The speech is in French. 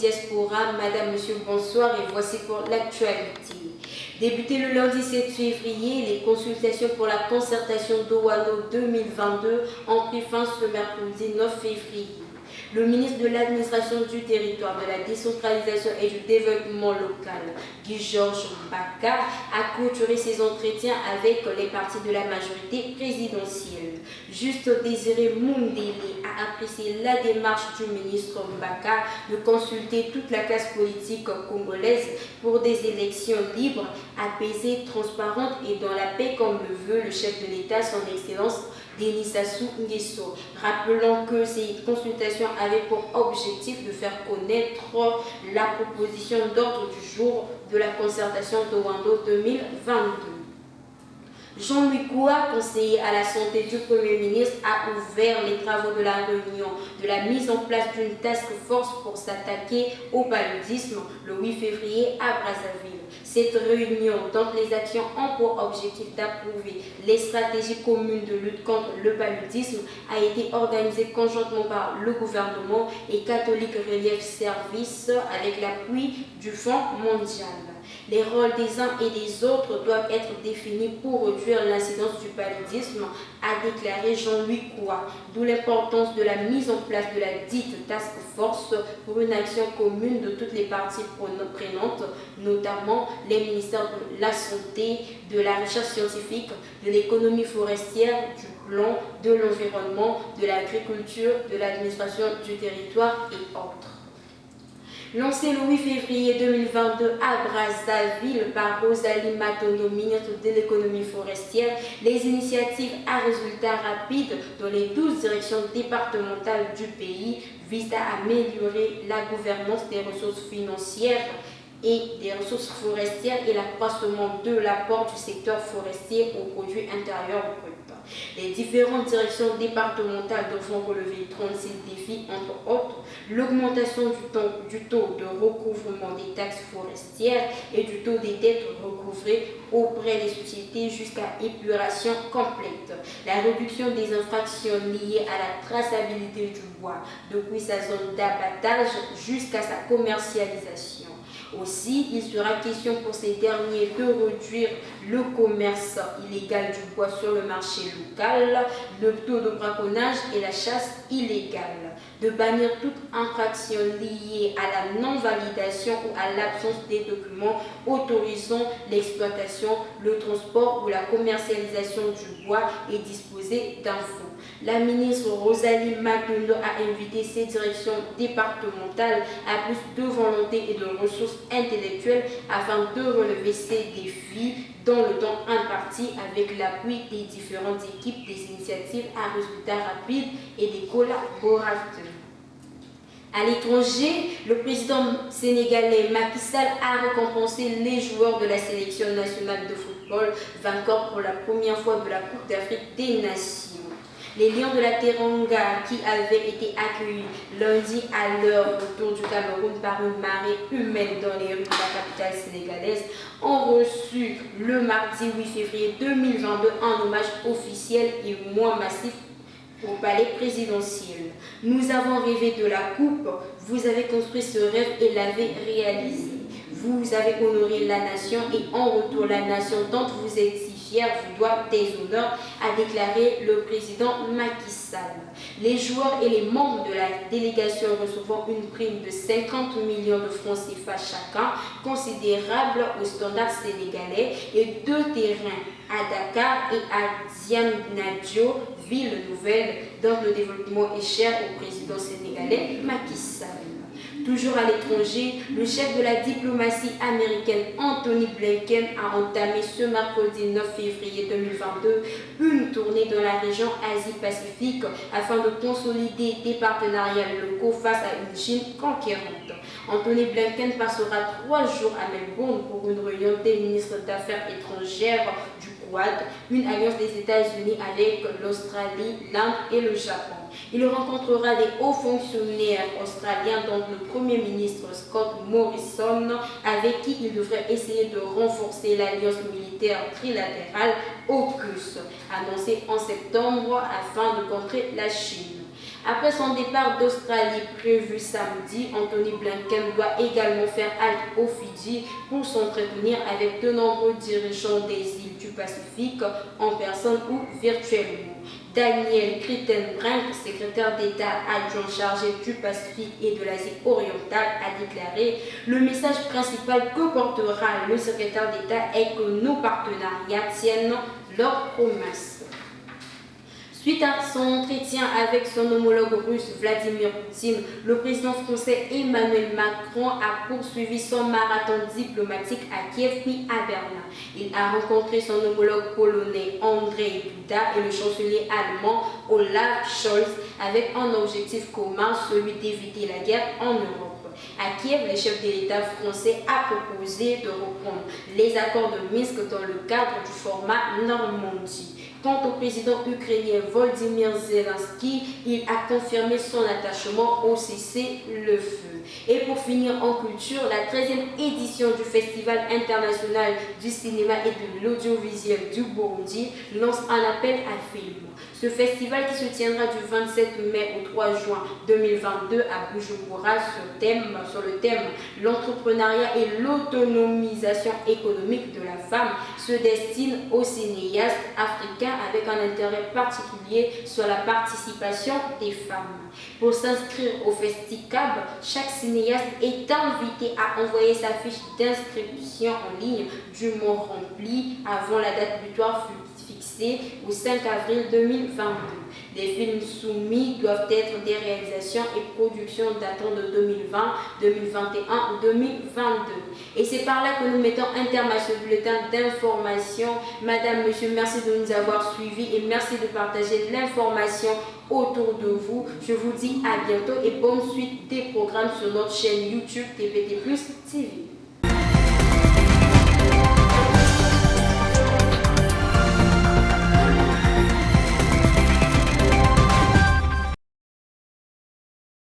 diaspora. Madame, monsieur, bonsoir et voici pour l'actualité. Débuté le lundi 7 février, les consultations pour la concertation d'Owano 2022 ont pris fin ce mercredi 9 février. Le ministre de l'Administration du territoire, de la décentralisation et du développement local, Guy Georges Mbaka, a clôturé ses entretiens avec les partis de la majorité présidentielle. Juste Désiré Moundélé a apprécié la démarche du ministre Mbaka de consulter toute la classe politique congolaise pour des élections libres, apaisées, transparentes et dans la paix comme le veut le chef de l'État, son Excellence Denis Sassou Nguesso. Rappelons que ces consultations avaient pour objectif de faire connaître la proposition d'ordre du jour de la concertation d'Owano 2022. Jean-Louis Koua, conseiller à la santé du Premier ministre, a ouvert les travaux de la réunion de la mise en place d'une task force pour s'attaquer au paludisme le 8 février à Brazzaville. Cette réunion, dont les actions ont pour objectif d'approuver les stratégies communes de lutte contre le paludisme, a été organisée conjointement par le gouvernement et Catholic Relief Service avec l'appui du Fonds mondial. Les rôles des uns et des autres doivent être définis pour réduire l'incidence du paludisme, a déclaré Jean-Louis Koua, d'où l'importance de la mise en place de la dite task force pour une action commune de toutes les parties prenantes, notamment les ministères de la Santé, de la Recherche scientifique, de l'économie forestière, du plan, de l'environnement, de l'agriculture, de l'administration du territoire et autres. Lancé le 8 février 2022 à Brazzaville par Rosalie Matondo, ministre de l'économie forestière, les initiatives à résultats rapides dans les 12 directions départementales du pays visent à améliorer la gouvernance des ressources financières et des ressources forestières et l'accroissement de l'apport du secteur forestier au produit intérieur brut. Les différentes directions départementales devront relever 36 défis, entre autres l'augmentation du taux de recouvrement des taxes forestières et du taux des dettes recouvrées auprès des sociétés jusqu'à épuration complète, la réduction des infractions liées à la traçabilité du bois depuis sa zone d'abattage jusqu'à sa commercialisation. Aussi, il sera question pour ces derniers de réduire le commerce illégal du bois sur le marché local, le taux de braconnage et la chasse illégale, de bannir toute infraction liée à la non-validation ou à l'absence des documents autorisant l'exploitation, le transport ou la commercialisation du bois et disposer d'infos. La ministre Rosalie Matondo a invité ces directions départementales à plus de volonté et de ressources intellectuelles afin de relever ces défis dans le temps imparti avec l'appui des différentes équipes des initiatives à résultats rapides et des collaborateurs. À l'étranger, le président sénégalais Macky Sall a récompensé les joueurs de la sélection nationale de football vainqueurs pour la première fois de la Coupe d'Afrique des Nations. Les Lions de la Teranga, qui avaient été accueillis lundi à leur retour du Cameroun par une marée humaine dans les rues de la capitale sénégalaise, ont reçu le mardi 8 février 2022 un hommage officiel et moins massif au palais présidentiel. Nous avons rêvé de la coupe, vous avez construit ce rêve et l'avez réalisé. Vous avez honoré la nation et en retour la nation dont vous êtes si fiers vous doit des honneurs, a déclaré le président Macky Sall. Les joueurs et les membres de la délégation recevront une prime de 50 millions de francs CFA chacun, considérable au standard sénégalais, et 2 terrains à Dakar et à Diamniadio, ville nouvelle dont le développement est cher au président sénégalais Macky Sall. Toujours à l'étranger, le chef de la diplomatie américaine Anthony Blinken a entamé ce mercredi 9 février 2022 une tournée dans la région Asie-Pacifique afin de consolider des partenariats locaux face à une Chine conquérante. Anthony Blinken passera 3 jours à Melbourne pour une réunion des ministres d'Affaires étrangères du Quad, une alliance des États-Unis avec l'Australie, l'Inde et le Japon. Il rencontrera des hauts fonctionnaires australiens dont le Premier ministre Scott Morrison, avec qui il devrait essayer de renforcer l'alliance militaire trilatérale AUKUS, annoncée en septembre afin de contrer la Chine. Après son départ d'Australie prévu samedi, Anthony Blinken doit également faire halte au Fidji pour s'entretenir avec de nombreux dirigeants des îles du Pacifique en personne ou virtuellement. Daniel Kritenbrink, secrétaire d'État adjoint chargé du Pacifique et de l'Asie orientale, a déclaré: le message principal que portera le secrétaire d'État est que nos partenariats tiennent leurs promesses. Suite à son entretien avec son homologue russe Vladimir Poutine, le président français Emmanuel Macron a poursuivi son marathon diplomatique à Kiev puis à Berlin. Il a rencontré son homologue polonais Andrzej Duda et le chancelier allemand Olaf Scholz avec un objectif commun, celui d'éviter la guerre en Europe. À Kiev, le chef de l'État français a proposé de reprendre les accords de Minsk dans le cadre du format Normandie. Quant au président ukrainien Volodymyr Zelensky, il a confirmé son attachement au cessez-le-feu. Et pour finir en culture, la 13e édition du Festival international du cinéma et de l'audiovisuel du Burundi lance un appel à films. Ce festival qui se tiendra du 27 mai au 3 juin 2022 à Bujumbura sur le thème l'entrepreneuriat et l'autonomisation économique de la femme se destine aux cinéastes africains avec un intérêt particulier sur la participation des femmes. Pour s'inscrire au Festicab, chaque cinéaste est invité à envoyer sa fiche d'inscription en ligne dûment remplie avant la date butoir fixée au 5 avril 2022. Les films soumis doivent être des réalisations et productions datant de 2020, 2021 ou 2022. Et c'est par là que nous mettons un terme à ce bulletin d'information. Madame, monsieur, merci de nous avoir suivis et merci de partager l'information autour de vous. Je vous dis à bientôt et bonne suite des programmes sur notre chaîne YouTube TPT+ TV.